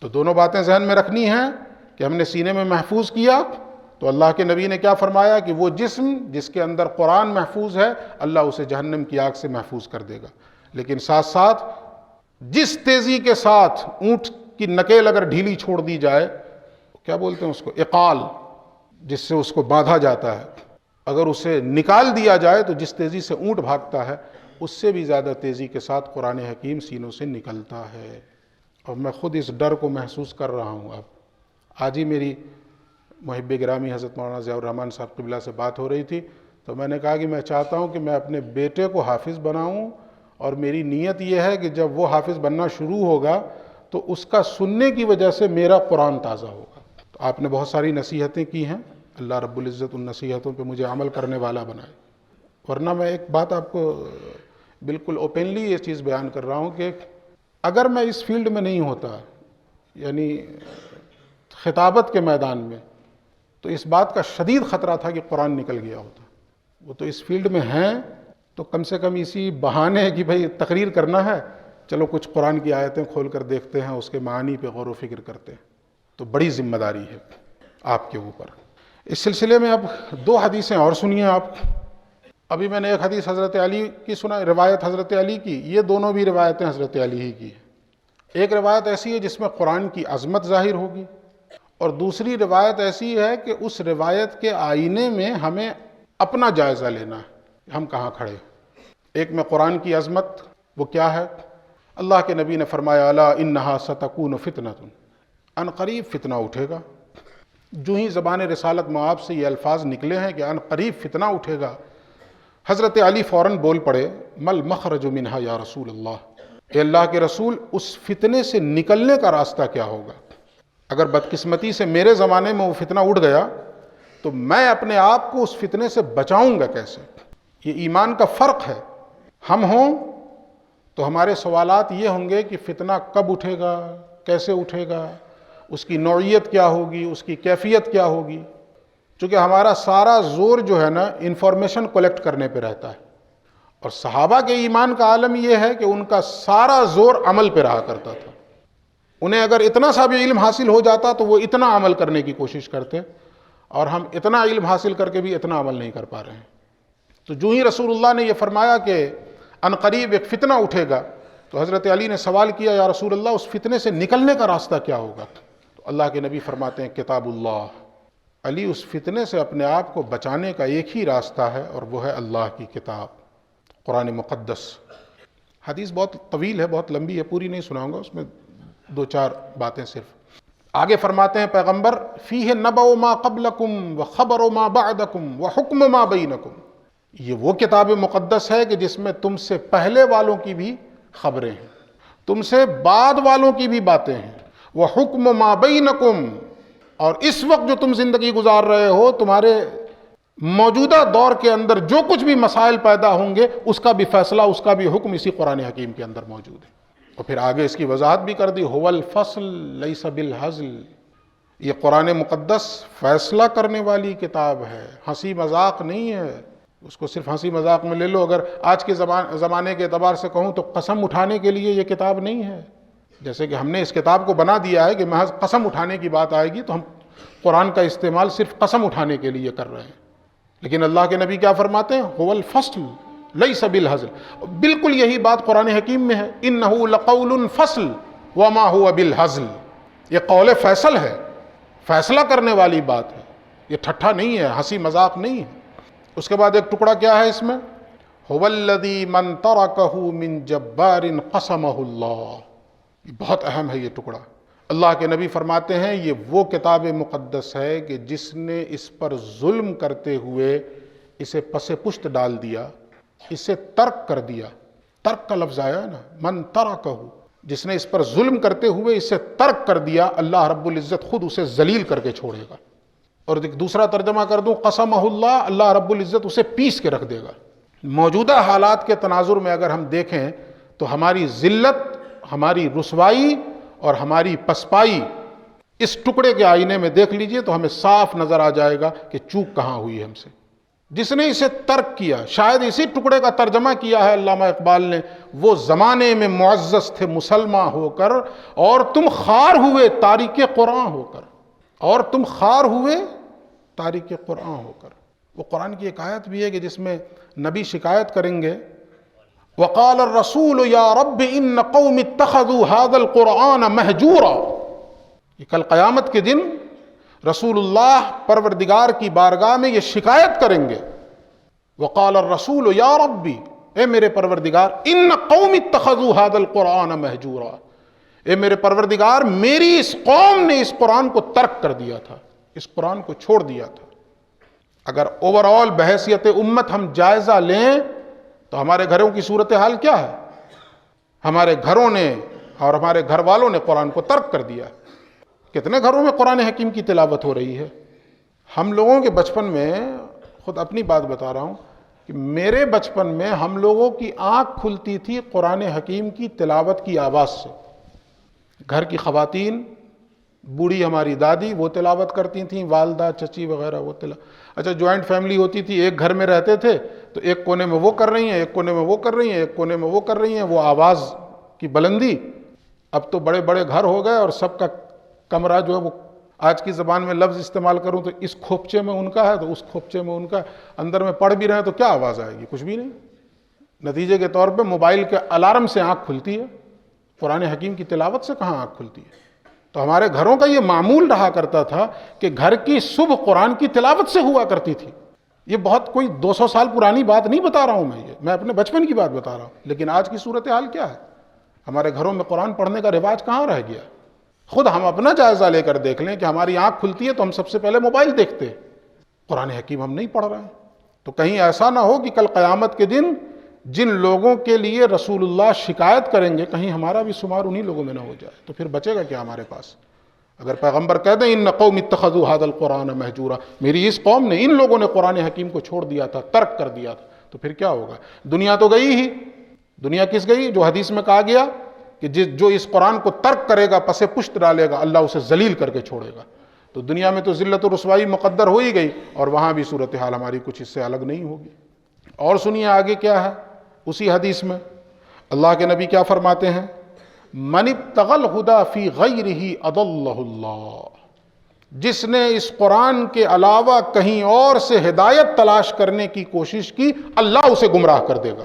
تو دونوں باتیں ذہن میں رکھنی ہیں کہ ہم نے سینے میں محفوظ کیا تو اللہ کے نبی نے کیا فرمایا کہ وہ جسم جس کے اندر قرآن محفوظ ہے اللہ اسے جہنم کی آگ سے محفوظ کر دے گا، لیکن ساتھ ساتھ جس تیزی کے ساتھ اونٹ کی نکیل اگر ڈھیلی چھوڑ دی جائے، کیا بولتے ہیں اس کو، اقال، جس سے اس کو باندھا جاتا ہے، اگر اسے نکال دیا جائے تو جس تیزی سے اونٹ بھاگتا ہے اس سے بھی زیادہ تیزی کے ساتھ قرآن حکیم سینوں سے نکلتا ہے۔ اور میں خود اس ڈر کو محسوس کر رہا ہوں۔ اب آج ہی میری محب گرامی حضرت مولانا ضیاء الرحمن صاحب قبلہ سے بات ہو رہی تھی، تو میں نے کہا کہ میں چاہتا ہوں کہ میں اپنے بیٹے کو حافظ بناؤں، اور میری نیت یہ ہے کہ جب وہ حافظ بننا شروع ہوگا تو اس کا سننے کی وجہ سے میرا قرآن تازہ ہوگا۔ تو آپ نے بہت ساری نصیحتیں کی ہیں، اللہ رب العزت ان نصیحتوں پہ مجھے عمل کرنے والا بنائے۔ ورنہ میں ایک بات آپ کو بالکل اوپنلی یہ چیز بیان کر رہا ہوں کہ اگر میں اس فیلڈ میں نہیں ہوتا، یعنی خطابت کے میدان میں، تو اس بات کا شدید خطرہ تھا کہ قرآن نکل گیا ہوتا۔ وہ تو اس فیلڈ میں ہیں تو کم سے کم اسی بہانے کہ بھئی تقریر کرنا ہے، چلو کچھ قرآن کی آیتیں کھول کر دیکھتے ہیں، اس کے معانی پہ غور و فکر کرتے ہیں، تو بڑی ذمہ داری ہے آپ کے اوپر۔ اس سلسلے میں اب 2 حدیثیں اور سنیے آپ۔ ابھی میں نے ایک حدیث حضرت علی کی سنا، روایت حضرت علی کی، یہ دونوں بھی روایتیں حضرت علی ہی کی ہیں۔ ایک روایت ایسی ہے جس میں قرآن کی عظمت ظاہر ہوگی، اور دوسری روایت ایسی ہے کہ اس روایت کے آئینے میں ہمیں اپنا جائزہ لینا ہے، ہم کہاں کھڑے۔ ایک میں قرآن کی عظمت، وہ کیا ہے؟ اللہ کے نبی نے فرمایا الا انہا ستکون فتنۃ، ان قریب فتنہ اٹھے گا۔ جو ہی زبان رسالت مآب سے یہ الفاظ نکلے ہیں کہ ان قریب فتنہ اٹھے گا، حضرت علی فوراً بول پڑے مل مخرج منہا یا رسول اللہ، اے اللہ کے رسول اس فتنے سے نکلنے کا راستہ کیا ہوگا؟ اگر بدقسمتی سے میرے زمانے میں وہ فتنہ اٹھ گیا تو میں اپنے آپ کو اس فتنے سے بچاؤں گا کیسے؟ یہ ایمان کا فرق ہے۔ ہم ہوں تو ہمارے سوالات یہ ہوں گے کہ فتنہ کب اٹھے گا، کیسے اٹھے گا، اس کی نوعیت کیا ہوگی، اس کی کیفیت کیا ہوگی، چونکہ ہمارا سارا زور جو ہے نا انفارمیشن کلیکٹ کرنے پہ رہتا ہے، اور صحابہ کے ایمان کا عالم یہ ہے کہ ان کا سارا زور عمل پہ رہا کرتا تھا۔ انہیں اگر اتنا سا بھی علم حاصل ہو جاتا تو وہ اتنا عمل کرنے کی کوشش کرتے، اور ہم اتنا علم حاصل کر کے بھی اتنا عمل نہیں کر پا رہے ہیں۔ تو جو ہی رسول اللہ نے یہ فرمایا کہ ان قریب ایک فتنہ اٹھے گا، تو حضرت علی نے سوال کیا یا رسول اللہ اس فتنے سے نکلنے کا راستہ کیا ہوگا؟ تو اللہ کے نبی فرماتے ہیں کتاب اللہ، علی اس فتنے سے اپنے آپ کو بچانے کا ایک ہی راستہ ہے، اور وہ ہے اللہ کی کتاب، قرآن مقدس۔ حدیث بہت طویل ہے، بہت لمبی ہے، پوری نہیں سناؤں گا، اس میں 2-4 باتیں صرف۔ آگے فرماتے ہیں پیغمبر فیہ نبأ ما قبلکم وخبر ما بعدکم وحکم ما بینکم، یہ وہ کتاب مقدس ہے کہ جس میں تم سے پہلے والوں کی بھی خبریں ہیں، تم سے بعد والوں کی بھی باتیں ہیں، وحکم ما بینکم، اور اس وقت جو تم زندگی گزار رہے ہو تمہارے موجودہ دور کے اندر جو کچھ بھی مسائل پیدا ہوں گے اس کا بھی فیصلہ، اس کا بھی حکم اسی قرآن حکیم کے اندر موجود ہے۔ اور پھر آگے اس کی وضاحت بھی کر دی هو الفصل لیس بالہزل، یہ قرآن مقدس فیصلہ کرنے والی کتاب ہے، ہنسی مذاق نہیں ہے۔ اس کو صرف ہنسی مذاق میں لے لو، اگر آج کے زمانے کے اعتبار سے کہوں تو قسم اٹھانے کے لیے یہ کتاب نہیں ہے۔ جیسے کہ ہم نے اس کتاب کو بنا دیا ہے کہ محض قسم اٹھانے کی بات آئے گی تو ہم قرآن کا استعمال صرف قسم اٹھانے کے لیے کر رہے ہیں، لیکن اللہ کے نبی کیا فرماتے ہیں هو الفصل لیس بالہزل، بالکل یہی بات قرآن حکیم میں ہے انہ لقول فصل وما هو بالہزل، یہ قول فیصل ہے، فیصلہ کرنے والی بات ہے، یہ ٹھٹھا نہیں ہے، ہنسی مذاق نہیں ہے۔ اس کے بعد ایک ٹکڑا کیا ہے اس میں هو الذی من ترکہ من جبار قسمہ اللہ. یہ بہت اہم ہے یہ ٹکڑا. اللہ کے نبی فرماتے ہیں یہ وہ کتاب مقدس ہے کہ جس نے اس پر ظلم کرتے ہوئے اسے پس پشت ڈال دیا، اسے ترک کر دیا. ترک کا لفظ آیا نا، من ترکہ، جس نے اس پر ظلم کرتے ہوئے اسے ترک کر دیا، اللہ رب العزت خود اسے ذلیل کر کے چھوڑے گا. اور دوسرا ترجمہ کر دوں، قسمہ اللہ، اللہ رب العزت اسے پیس کے رکھ دے گا. موجودہ حالات کے تناظر میں اگر ہم دیکھیں تو ہماری ذلت، ہماری رسوائی اور ہماری پسپائی اس ٹکڑے کے آئینے میں دیکھ لیجئے تو ہمیں صاف نظر آ جائے گا کہ چوک کہاں ہوئی ہے ہم سے. جس نے اسے ترک کیا، شاید اسی ٹکڑے کا ترجمہ کیا ہے علامہ اقبال نے، وہ زمانے میں معزز تھے مسلمان ہو کر، اور تم خوار ہوئے تارک قرآن ہو کر. اور تم خوار ہوئے تارک قرآن ہو کر. وہ قرآن کی ایک آیت بھی ہے کہ جس میں نبی شکایت کریں گے، وقال الرسول یا رب ان قوم اتخذوا هذا القرآن مہجورا. یہ کل قیامت کے دن رسول اللہ پروردگار کی بارگاہ میں یہ شکایت کریں گے، وقال الرسول یا ربی، اے میرے پروردگار، ان قوم اتخذوا هذا القرآن مہجورا، اے میرے پروردگار میری اس قوم نے اس قرآن کو ترک کر دیا تھا، اس قرآن کو چھوڑ دیا تھا. اگر اوورآل بحیثیت امت ہم جائزہ لیں تو ہمارے گھروں کی صورتحال کیا ہے؟ ہمارے گھروں نے اور ہمارے گھر والوں نے قرآن کو ترک کر دیا. کتنے گھروں میں قرآن حکیم کی تلاوت ہو رہی ہے؟ ہم لوگوں کے بچپن میں، خود اپنی بات بتا رہا ہوں کہ میرے بچپن میں ہم لوگوں کی آنکھ کھلتی تھی قرآن حکیم کی تلاوت کی آواز سے. گھر کی خواتین، بوڑھی ہماری دادی وہ تلاوت کرتی تھیں، والدہ، چچی وغیرہ وہ اچھا جوائنٹ فیملی ہوتی تھی، ایک گھر میں رہتے تھے تو ایک کونے میں وہ کر رہی ہیں، ایک کونے میں وہ کر رہی ہیں، ایک کونے میں وہ کر رہی ہیں، وہ آواز کی بلندی. اب تو بڑے بڑے گھر ہو گئے اور سب کا کمرہ جو ہے وہ، آج کی زبان میں لفظ استعمال کروں تو اس کھوپچے میں ان کا ہے تو اس کھوپچے میں ان کا، اندر میں پڑھ بھی رہے ہیں تو کیا آواز آئے گی؟ کچھ بھی نہیں. نتیجے کے طور پہ موبائل کے الارم سے آنکھ کھلتی ہے، قرآن حکیم کی تلاوت سے کہاں آنکھ کھلتی ہے؟ تو ہمارے گھروں کا یہ معمول رہا کرتا تھا کہ گھر کی صبح قرآن کی تلاوت سے ہوا کرتی تھی. یہ بہت کوئی 200 سال پرانی بات نہیں بتا رہا ہوں میں اپنے بچپن کی بات بتا رہا ہوں. لیکن آج کی صورتحال کیا ہے؟ ہمارے گھروں میں قرآن پڑھنے کا رواج کہاں رہ گیا؟ خود ہم اپنا جائزہ لے کر دیکھ لیں کہ ہماری آنکھ کھلتی ہے تو ہم سب سے پہلے موبائل دیکھتے ہیں، قرآن حکیم ہم نہیں پڑھ رہے ہیں. تو کہیں ایسا نہ ہو کہ کل قیامت کے دن جن لوگوں کے لیے رسول اللہ شکایت کریں گے کہیں ہمارا بھی شمار انہی لوگوں میں نہ ہو جائے. تو پھر بچے گا کیا ہمارے پاس؟ اگر پیغمبر کہہ دیں ان قوم اتخذوا هذا القرآن مہجورا، میری اس قوم نے، ان لوگوں نے قرآن حکیم کو چھوڑ دیا تھا، ترک کر دیا تھا، تو پھر کیا ہوگا؟ دنیا تو گئی ہی. دنیا کس گئی؟ جو حدیث میں کہا گیا کہ جو اس قرآن کو ترک کرے گا، پس پشت ڈالے گا، اللہ اسے ذلیل کر کے چھوڑے گا. تو دنیا میں تو ذلت و رسوائی مقدر ہو ہی گئی، اور وہاں بھی صورتحال ہماری کچھ اس سے الگ نہیں ہوگی. اور سنیے آگے کیا ہے اسی حدیث میں. اللہ کے نبی کیا فرماتے ہیں؟ من ابتغى الہدی فی غیرہ اضلہ اللہ، جس نے اس قرآن کے علاوہ کہیں اور سے ہدایت تلاش کرنے کی کوشش کی، اللہ اسے گمراہ کر دے گا.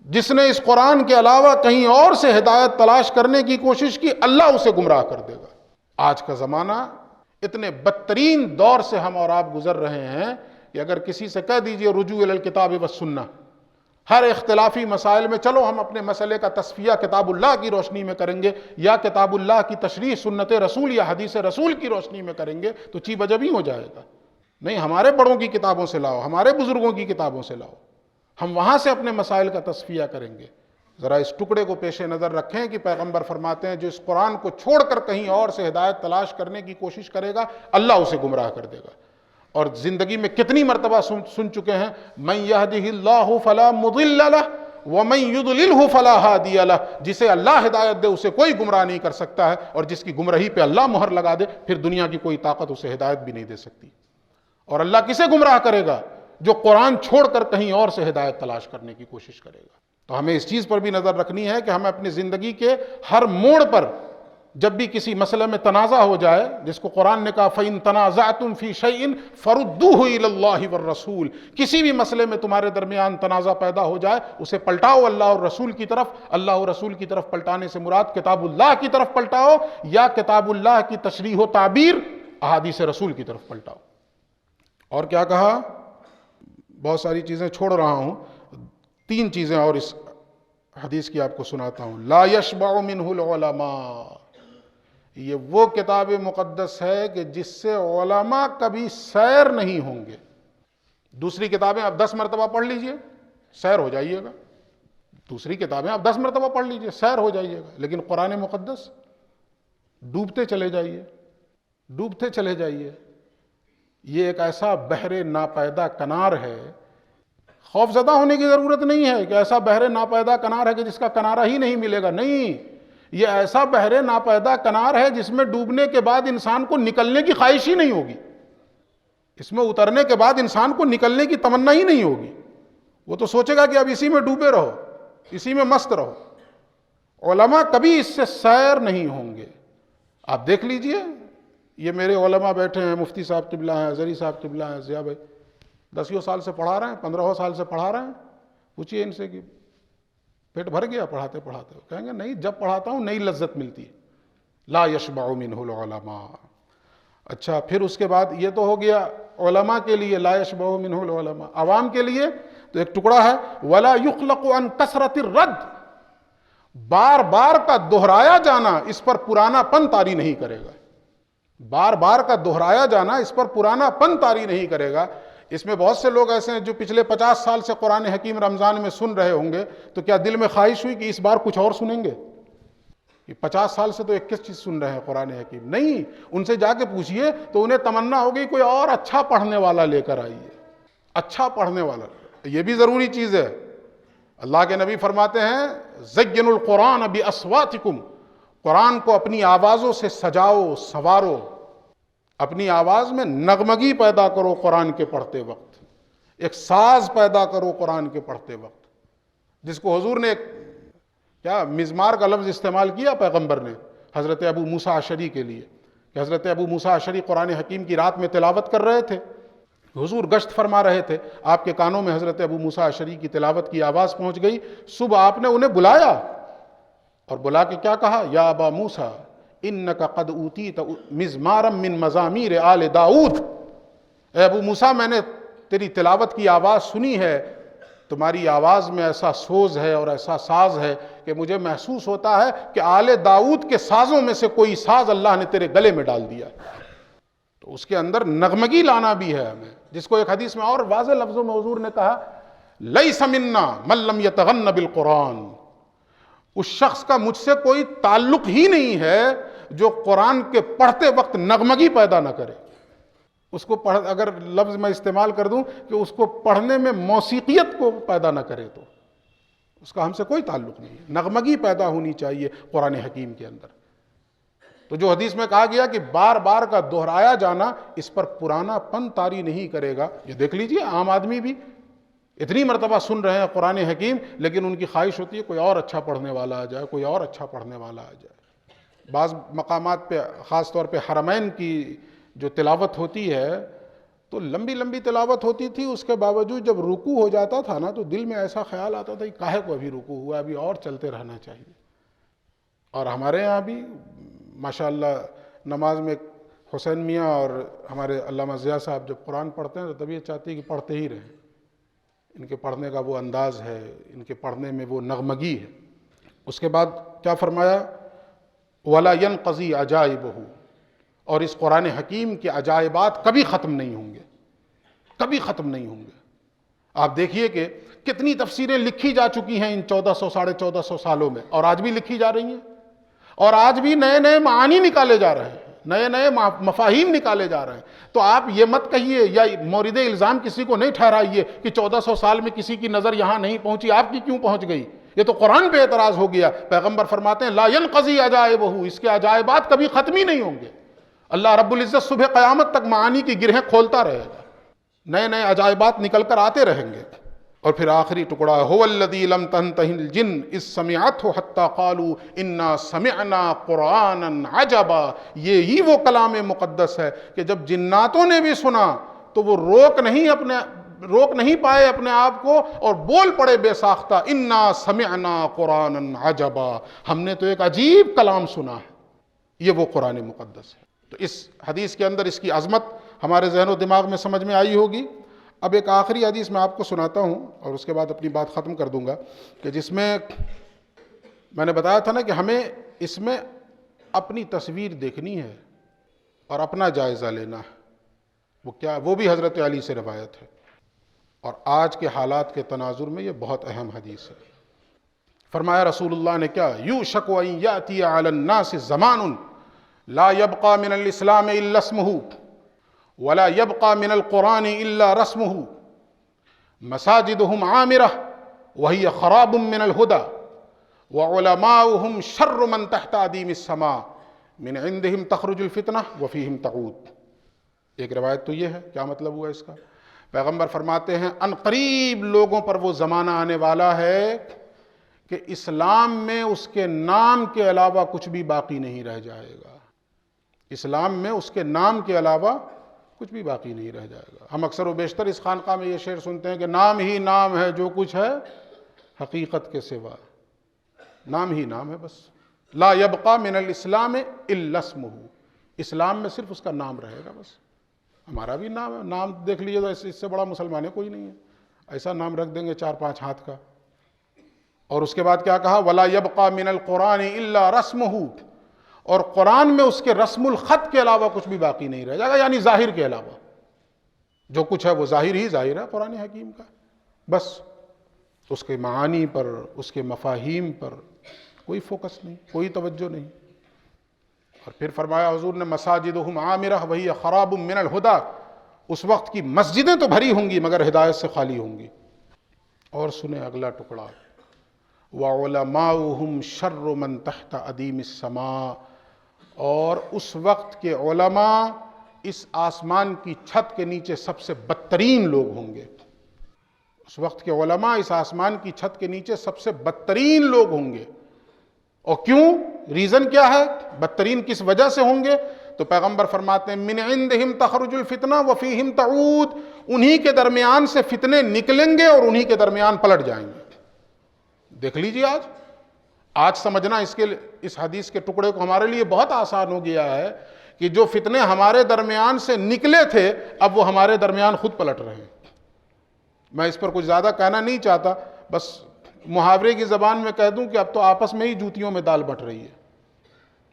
جس نے اس قرآن کے علاوہ کہیں اور سے ہدایت تلاش کرنے کی کوشش کی، اللہ اسے گمراہ کر دے گا. آج کا زمانہ اتنے بدترین دور سے ہم اور آپ گزر رہے ہیں کہ اگر کسی سے کہہ دیجئے رجوع الی الکتاب والسنہ، ہر اختلافی مسائل میں چلو ہم اپنے مسئلے کا تصفیہ کتاب اللہ کی روشنی میں کریں گے، یا کتاب اللہ کی تشریح سنت رسول یا حدیث رسول کی روشنی میں کریں گے، تو چی بجب ہی ہو جائے گا. نہیں، ہمارے بڑوں کی کتابوں سے لاؤ، ہمارے بزرگوں کی کتابوں سے لاؤ، ہم وہاں سے اپنے مسائل کا تصفیہ کریں گے. ذرا اس ٹکڑے کو پیش نظر رکھیں کہ پیغمبر فرماتے ہیں جو اس قرآن کو چھوڑ کر کہیں اور سے ہدایت تلاش کرنے کی کوشش کرے گا، اللہ اسے گمراہ کر دے گا. اور زندگی میں کتنی مرتبہ سن چکے ہیں، من یہدہ اللہ فلا مضل لہ ومن یضللہ فلا ہادی لہ، جسے اللہ ہدایت دے اسے کوئی گمراہ نہیں کر سکتا ہے، اور جس کی گمراہی پہ اللہ مہر لگا دے پھر دنیا کی کوئی طاقت اسے ہدایت بھی نہیں دے سکتی. اور اللہ کسے گمراہ کرے گا؟ جو قرآن چھوڑ کر کہیں اور سے ہدایت تلاش کرنے کی کوشش کرے گا. تو ہمیں اس چیز پر بھی نظر رکھنی ہے کہ ہمیں اپنی زندگی کے ہر موڑ پر جب بھی کسی مسئلے میں تنازع ہو جائے، جس کو قرآن نے کہا فَإِن تَنَازَعْتُمْ فِي شَيْءٍ فَرُدُّوهُ إِلَى اللَّهِ وَالرَّسُولِ، کسی بھی مسئلے میں تمہارے درمیان تنازع پیدا ہو جائے اسے پلٹاؤ اللہ اور رسول کی طرف. اللہ اور رسول کی طرف پلٹانے سے مراد کتاب اللہ کی طرف پلٹاؤ، یا کتاب اللہ کی تشریح و تعبیر احادیث رسول کی طرف پلٹاؤ. اور کیا کہا؟ بہت ساری چیزیں چھوڑ رہا ہوں. 3 چیزیں اور اس حدیث کی آپ کو سناتا ہوں. لا یشبع منہ العلماء، یہ وہ کتاب مقدس ہے کہ جس سے علماء کبھی سیر نہیں ہوں گے. دوسری کتابیں آپ 10 مرتبہ پڑھ لیجئے، سیر ہو جائیے گا. دوسری کتابیں آپ 10 مرتبہ پڑھ لیجئے، سیر ہو جائیے گا. لیکن قرآن مقدس ڈوبتے چلے جائیے، ڈوبتے چلے جائیے. یہ ایک ایسا بحر ناپیدا کنار ہے. خوف زدہ ہونے کی ضرورت نہیں ہے کہ ایسا بحر ناپیدا کنار ہے کہ جس کا کنارہ ہی نہیں ملے گا. نہیں، یہ ایسا بحر ناپیدا کنار ہے جس میں ڈوبنے کے بعد انسان کو نکلنے کی خواہش ہی نہیں ہوگی. اس میں اترنے کے بعد انسان کو نکلنے کی تمنا ہی نہیں ہوگی. وہ تو سوچے گا کہ اب اسی میں ڈوبے رہو، اسی میں مست رہو. علماء کبھی اس سے سیر نہیں ہوں گے. آپ دیکھ لیجئے، یہ میرے علماء بیٹھے ہیں، مفتی صاحب قبلہ ہیں، زری صاحب قبلہ ہیں، ضیاء بھائی 10 سال سے پڑھا رہے ہیں، 15 سال سے پڑھا رہے ہیں. پوچھئے ان سے کہ پیٹ بھر گیا پڑھاتے پڑھاتے؟ کہیں گے نہیں، جب پڑھاتا ہوں نئی لذت ملتی ہے. لا یشبع منہ العلماء. اچھا، پھر اس کے بعد یہ تو ہو گیا علماء کے لیے لا یشبع منہ العلماء. عوام کے لیے تو ایک ٹکڑا ہے ولا یخلق عن کثرت الرد. بار بار کا دہرایا جانا اس پر پرانا پن طاری نہیں کرے گا. بار بار کا دہرایا جانا اس پر پرانا پن طاری نہیں کرے گا. اس میں بہت سے لوگ ایسے ہیں جو پچھلے 50 سال سے قرآن حکیم رمضان میں سن رہے ہوں گے، تو کیا دل میں خواہش ہوئی کہ اس بار کچھ اور سنیں گے؟ 50 سال سے تو 21 چیز سن رہے ہیں قرآن حکیم. نہیں، ان سے جا کے پوچھئے تو انہیں تمنا ہوگی کوئی اور اچھا پڑھنے والا لے کر آئیے. اچھا پڑھنے والا، یہ بھی ضروری چیز ہے. اللہ کے نبی فرماتے ہیں زینوا القرآن باصواتکم، قرآن کو اپنی آوازوں سے سجاؤ سنوارو. اپنی آواز میں نغمگی پیدا کرو قرآن کے پڑھتے وقت، ایک ساز پیدا کرو قرآن کے پڑھتے وقت. جس کو حضور نے کیا مزمار کا لفظ استعمال کیا پیغمبر نے حضرت ابو موسیٰ اشعری کے لیے، کہ حضرت ابو موسیٰ اشعری قرآن حکیم کی رات میں تلاوت کر رہے تھے. حضور گشت فرما رہے تھے، آپ کے کانوں میں حضرت ابو موسیٰ اشعری کی تلاوت کی آواز پہنچ گئی. صبح آپ نے انہیں بلایا اور بلا کے کیا کہا؟ یا ابا موسیٰ انک قد اوتیت مزمارا من مزامیر آل داؤد. اے ابو موسیٰ، میں نے تیری تلاوت کی آواز سنی ہے. تمہاری آواز میں ایسا سوز ہے اور ایسا ساز ہے کہ مجھے محسوس ہوتا ہے کہ آل داؤد کے سازوں میں سے کوئی ساز اللہ نے تیرے گلے میں ڈال دیا. تو اس کے اندر نغمگی لانا بھی ہے ہمیں، جس کو ایک حدیث میں اور واضح لفظوں میں حضور نے کہا لیس منا من لم یتغن بالقرآن. اس شخص کا مجھ سے کوئی تعلق ہی نہیں ہے جو قرآن کے پڑھتے وقت نغمگی پیدا نہ کرے. اس کو اگر لفظ میں استعمال کر دوں کہ اس کو پڑھنے میں موسیقیت کو پیدا نہ کرے تو اس کا ہم سے کوئی تعلق نہیں ہے. نغمگی پیدا ہونی چاہیے قرآن حکیم کے اندر. تو جو حدیث میں کہا گیا کہ بار بار کا دہرایا جانا اس پر پرانا پن طاری نہیں کرے گا. یہ دیکھ لیجئے عام آدمی بھی اتنی مرتبہ سن رہے ہیں قرآن حکیم، لیکن ان کی خواہش ہوتی ہے کوئی اور اچھا پڑھنے والا آ جائے، کوئی اور اچھا پڑھنے والا آ جائے. بعض مقامات پہ خاص طور پہ حرمین کی جو تلاوت ہوتی ہے تو لمبی لمبی تلاوت ہوتی تھی. اس کے باوجود جب رکوع ہو جاتا تھا نا تو دل میں ایسا خیال آتا تھا کہ کاہے کو ابھی رکوع ہوا، ابھی اور چلتے رہنا چاہیے. اور ہمارے یہاں بھی ماشاءاللہ نماز میں حسین میاں اور ہمارے علامہ ضیاء صاحب جب قرآن پڑھتے ہیں تو طبیعت چاہتی ہے کہ پڑھتے ہی رہیں. ان کے پڑھنے کا وہ انداز ہے، ان کے پڑھنے میں وہ نغمگی ہے. اس کے بعد کیا فرمایا؟ وَلَا يَنْقَضِي عَجَائِبُهُ. اور اس قرآن حکیم کے عجائبات کبھی ختم نہیں ہوں گے، کبھی ختم نہیں ہوں گے. آپ دیکھیے کہ کتنی تفسیریں لکھی جا چکی ہیں ان 1400 ساڑھے 1400 سالوں میں، اور آج بھی لکھی جا رہی ہیں، اور آج بھی نئے نئے معانی نکالے جا رہے ہیں، نئے نئے مفاہیم نکالے جا رہے ہیں. تو آپ یہ مت کہیے یا مورد الزام کسی کو نہیں ٹھہرائیے کہ 1400 سال میں کسی کی نظر یہاں نہیں پہنچی، آپ کی کیوں پہنچ گئی؟ یہ تو قرآن پہ اعتراض ہو گیا. پیغمبر فرماتے ہیں لا ينقضی عجائبہ، اس کے عجائبات کبھی ختم ہی نہیں ہوں گے. اللہ رب العزت صبح قیامت تک معانی کی گرہیں کھولتا رہے گا، نئے نئے عجائبات نکل کر آتے رہیں گے. اور پھر آخری ٹکڑا هو الذی لم تنتہ الجن اذ سمعتہ حتی قالوا انا سمعنا قرآنا عجبا. یہی وہ کلام مقدس ہے کہ جب جناتوں نے بھی سنا تو وہ روک نہیں پائے اپنے آپ کو اور بول پڑے بے ساختہ انا سمعنا قرآنا عجبا. ہم نے تو ایک عجیب کلام سنا ہے. یہ وہ قرآن مقدس ہے. تو اس حدیث کے اندر اس کی عظمت ہمارے ذہن و دماغ میں سمجھ میں آئی ہوگی. اب ایک آخری حدیث میں آپ کو سناتا ہوں اور اس کے بعد اپنی بات ختم کر دوں گا، کہ جس میں نے بتایا تھا نا کہ ہمیں اس میں اپنی تصویر دیکھنی ہے اور اپنا جائزہ لینا ہے۔ وہ کیا؟ وہ بھی حضرت علی سے روایت ہے، اور آج کے حالات کے تناظر میں یہ بہت اہم حدیث ہے۔ فرمایا رسول اللہ نے کیا، یوشک ان یاتی علی الناس زمان لا یبقى من الاسلام الا اسمہ ولا يبقى من القرآن الا رسمه مساجدهم عامرة وهي خراب من الهدى وعلماؤهم شر من تحت ادیم السماء من عندهم تخرج الفتنة وفيهم تعود۔ ایک روایت تو یہ ہے، کیا مطلب ہوا اس کا؟ پیغمبر فرماتے ہیں ان قریب لوگوں پر وہ زمانہ آنے والا ہے کہ اسلام میں اس کے نام کے علاوہ کچھ بھی باقی نہیں رہ جائے گا۔ اسلام میں اس کے نام کے علاوہ کچھ بھی باقی نہیں رہ جائے گا۔ ہم اکثر و بیشتر اس خانقاہ میں یہ شعر سنتے ہیں کہ نام ہی نام ہے جو کچھ ہے حقیقت کے سوا، نام ہی نام ہے بس۔ لا یبقى من الاسلام الا اسمہ، اسلام میں صرف اس کا نام رہے گا بس۔ ہمارا بھی نام ہے، نام دیکھ لیجیے، اس سے بڑا مسلمان ہے کوئی نہیں ہے، ایسا نام رکھ دیں گے 4-5 ہاتھ کا۔ اور اس کے بعد کیا کہا، ولا یبقى من القرآن الا رسمہ، اور قرآن میں اس کے رسم الخط کے علاوہ کچھ بھی باقی نہیں رہ جائے گا، یعنی ظاہر کے علاوہ جو کچھ ہے وہ ظاہر ہی ظاہر ہے قرآن حکیم کا، بس اس کے معانی پر، اس کے مفاہیم پر کوئی فوکس نہیں، کوئی توجہ نہیں۔ اور پھر فرمایا حضور نے مساجدہم عامرہ وہی خراب من الہدی، اس وقت کی مسجدیں تو بھری ہوں گی مگر ہدایت سے خالی ہوں گی۔ اور سنیں اگلا ٹکڑا، وَعُلَمَاؤُهُمْ شَرُّ مَنْ تَحْتَ أَدِيمِ السَّمَاءِ، اور اس وقت کے علماء اس آسمان کی چھت کے نیچے سب سے بدترین لوگ ہوں گے۔ اس وقت کے علماء اس آسمان کی چھت کے نیچے سب سے بدترین لوگ ہوں گے۔ اور کیوں؟ ریزن کیا ہے؟ بدترین کس وجہ سے ہوں گے؟ تو پیغمبر فرماتے ہیں من عندہم تخرج الفتنہ وفیہم تعود، انہی کے درمیان سے فتنے نکلیں گے اور انہی کے درمیان پلٹ جائیں گے۔ دیکھ لیجیے آج سمجھنا اس حدیث کے ٹکڑے کو ہمارے لیے بہت آسان ہو گیا ہے کہ جو فتنے ہمارے درمیان سے نکلے تھے اب وہ ہمارے درمیان خود پلٹ رہے ہیں۔ میں اس پر کچھ زیادہ کہنا نہیں چاہتا، بس محاورے کی زبان میں کہہ دوں کہ اب تو آپس میں ہی جوتیوں میں دال بٹ رہی ہے۔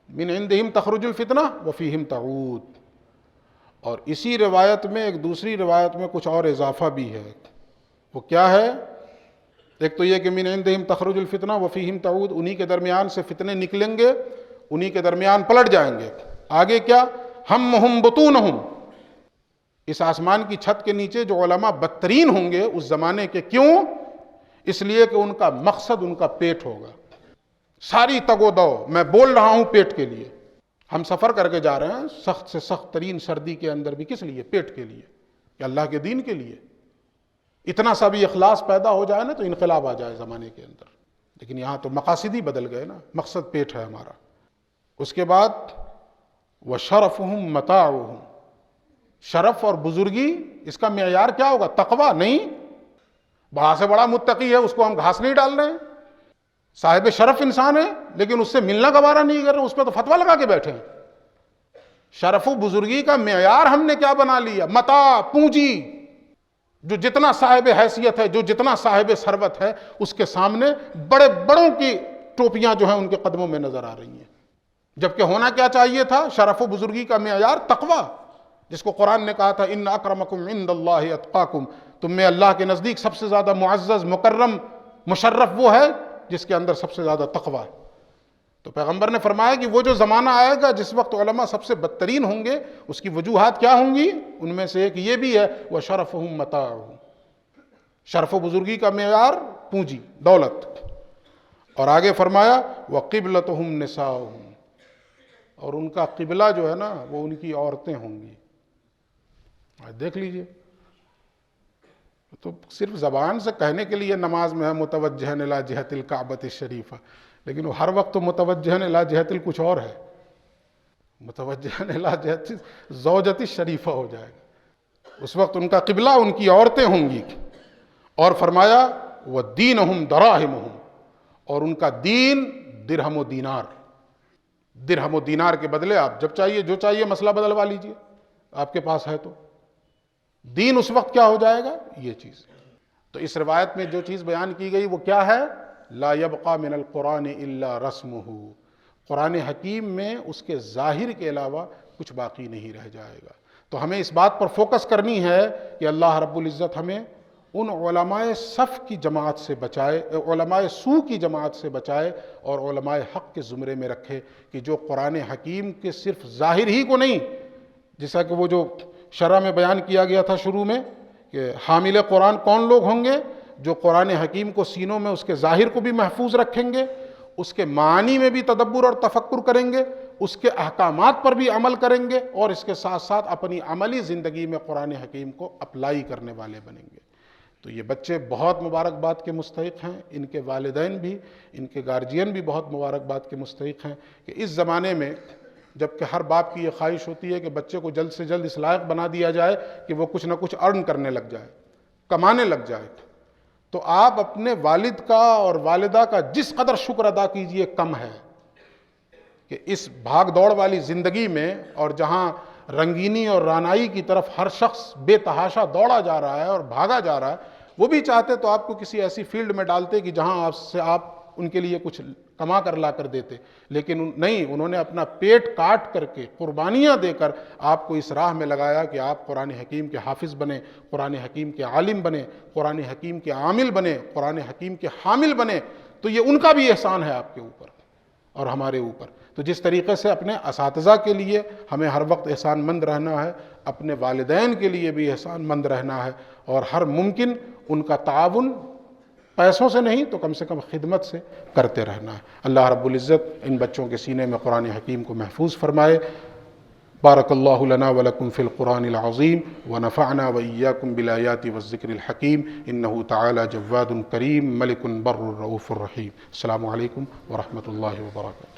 من عندہم تخرج الفتنہ وفیہم تعود۔ اور اسی روایت میں ایک دوسری روایت میں کچھ اور اضافہ بھی ہے، وہ کیا ہے؟ ایک تو یہ کہ من عندہم تخرج الفتنہ وفیہم تعود، انہی کے درمیان سے فتنے نکلیں گے، انہی کے درمیان پلٹ جائیں گے۔ آگے کیا؟ ہمہم بطونہم، اس آسمان کی چھت کے نیچے جو علماء بدترین ہوں گے اس زمانے کے، کیوں؟ اس لیے کہ ان کا مقصد ان کا پیٹ ہوگا۔ ساری تگ و دو میں بول رہا ہوں پیٹ کے لیے، ہم سفر کر کے جا رہے ہیں سخت سے سخت ترین سردی کے اندر بھی، کس لیے؟ پیٹ کے لیے، کہ اللہ کے دین کے لیے۔ اتنا سا بھی اخلاص پیدا ہو جائے نا تو انقلاب آ جائے زمانے کے اندر، لیکن یہاں تو مقاصد ہی بدل گئے نا، مقصد پیٹ ہے ہمارا۔ اس کے بعد وَشَرَفُهُمْ مَتَاعُهُمْ، شرف اور بزرگی اس کا معیار کیا ہوگا؟ تقوی نہیں؟ بڑا سے بڑا متقی ہے اس کو ہم گھاس نہیں ڈال رہے ہیں، صاحب شرف انسان ہے لیکن اس سے ملنا گوارا نہیں کر رہے ہیں، اس پہ تو فتویٰ لگا کے بیٹھے ہیں۔ شرف و بزرگی کا معیار ہم نے کیا بنا لیا؟ متاع، پونجی۔ جو جتنا صاحب حیثیت ہے، جو جتنا صاحب ثروت ہے، اس کے سامنے بڑے بڑوں کی ٹوپیاں جو ہیں ان کے قدموں میں نظر آ رہی ہیں، جبکہ ہونا کیا چاہیے تھا؟ شرف و بزرگی کا معیار تقوی، جس کو قرآن نے کہا تھا ان اکرمکم عند اللہ اتقاکم، تم میں اللہ کے نزدیک سب سے زیادہ معزز، مکرم، مشرف وہ ہے جس کے اندر سب سے زیادہ تقوی ہے۔ تو پیغمبر نے فرمایا کہ وہ جو زمانہ آئے گا جس وقت علماء سب سے بدترین ہوں گے، اس کی وجوہات کیا ہوں گی؟ ان میں سے ایک یہ بھی ہے وَشَرَفُهُمْ مَتَاعُهُمْ، شرف و بزرگی کا معیار پونجی، دولت۔ اور آگے فرمایا وَقِبْلَتُهُمْ نِسَاؤُهُمْ، اور ان کا قبلہ جو ہے نا وہ ان کی عورتیں ہوں گی۔ دیکھ لیجئے، تو صرف زبان سے کہنے کے لیے نماز میں ہے متوجہن الی جہت الکعبۃ الشریفہ، لیکن وہ ہر وقت تو متوجہن الی جہت کچھ اور ہے، متوجہن الی جہت زوجۃ الشریفہ ہو جائے گا۔ اس وقت ان کا قبلہ ان کی عورتیں ہوں گی۔ اور فرمایا وَدِينُهُمْ دَرَاهِمُهُمْ، اور ان کا دین درہم و دینار، درہم و دینار کے بدلے آپ جب چاہیے جو چاہیے مسئلہ بدلوا لیجئے، آپ کے پاس ہے تو دین اس وقت کیا ہو جائے گا؟ یہ چیز۔ تو اس روایت میں جو چیز بیان کی گئی وہ کیا ہے؟ لا یبقى من القرآن الا رسمہ، قرآن حکیم میں اس کے ظاہر کے علاوہ کچھ باقی نہیں رہ جائے گا۔ تو ہمیں اس بات پر فوکس کرنی ہے کہ اللہ رب العزت ہمیں ان علماء صف کی جماعت سے بچائے، علماء سو کی جماعت سے بچائے، اور علماء حق کے زمرے میں رکھے کہ جو قرآن حکیم کے صرف ظاہر ہی کو نہیں، جیسا کہ وہ جو شرح میں بیان کیا گیا تھا شروع میں کہ حامل قرآن کون لوگ ہوں گے؟ جو قرآن حکیم کو سینوں میں اس کے ظاہر کو بھی محفوظ رکھیں گے، اس کے معنی میں بھی تدبر اور تفکر کریں گے، اس کے احکامات پر بھی عمل کریں گے، اور اس کے ساتھ ساتھ اپنی عملی زندگی میں قرآن حکیم کو اپلائی کرنے والے بنیں گے۔ تو یہ بچے بہت مبارکباد کے مستحق ہیں، ان کے والدین بھی، ان کے گارجین بھی بہت مبارکباد کے مستحق ہیں کہ اس زمانے میں جبکہ ہر باپ کی یہ خواہش ہوتی ہے کہ بچے کو جلد سے جلد اس لائق بنا دیا جائے کہ وہ کچھ نہ کچھ ارن کرنے لگ جائے، کمانے لگ جائے، تو آپ اپنے والد کا اور والدہ کا جس قدر شکر ادا کیجئے کم ہے کہ اس بھاگ دوڑ والی زندگی میں، اور جہاں رنگینی اور رانائی کی طرف ہر شخص بے تحاشا دوڑا جا رہا ہے اور بھاگا جا رہا ہے، وہ بھی چاہتے تو آپ کو کسی ایسی فیلڈ میں ڈالتے کہ جہاں آپ ان کے لیے کچھ کما کر لا کر دیتے، لیکن نہیں، انہوں نے اپنا پیٹ کاٹ کر کے قربانیاں دے کر آپ کو اس راہ میں لگایا کہ آپ قرآن حکیم کے حافظ بنیں، قرآن حکیم کے عالم بنیں، قرآن حکیم کے عامل بنیں، قرآن حکیم کے حامل بنیں۔ تو یہ ان کا بھی احسان ہے آپ کے اوپر اور ہمارے اوپر۔ تو جس طریقے سے اپنے اساتذہ کے لیے ہمیں ہر وقت احسان مند رہنا ہے، اپنے والدین کے لیے بھی احسان مند رہنا ہے، اور ہر ممکن ان کا تعاون پیسوں سے نہیں تو کم سے کم خدمت سے کرتے رہنا ہے۔ اللہ رب العزت ان بچوں کے سینے میں قرآن حکیم کو محفوظ فرمائے۔ بارک اللہ لنا ولکم فی القرآن العظیم ونفعنا وإیاکم بالآیات والذکر الحکیم انہ تعالی جواد کریم ملک بر رؤوف الرحیم۔ السلام علیکم ورحمۃ اللہ وبرکاتہ۔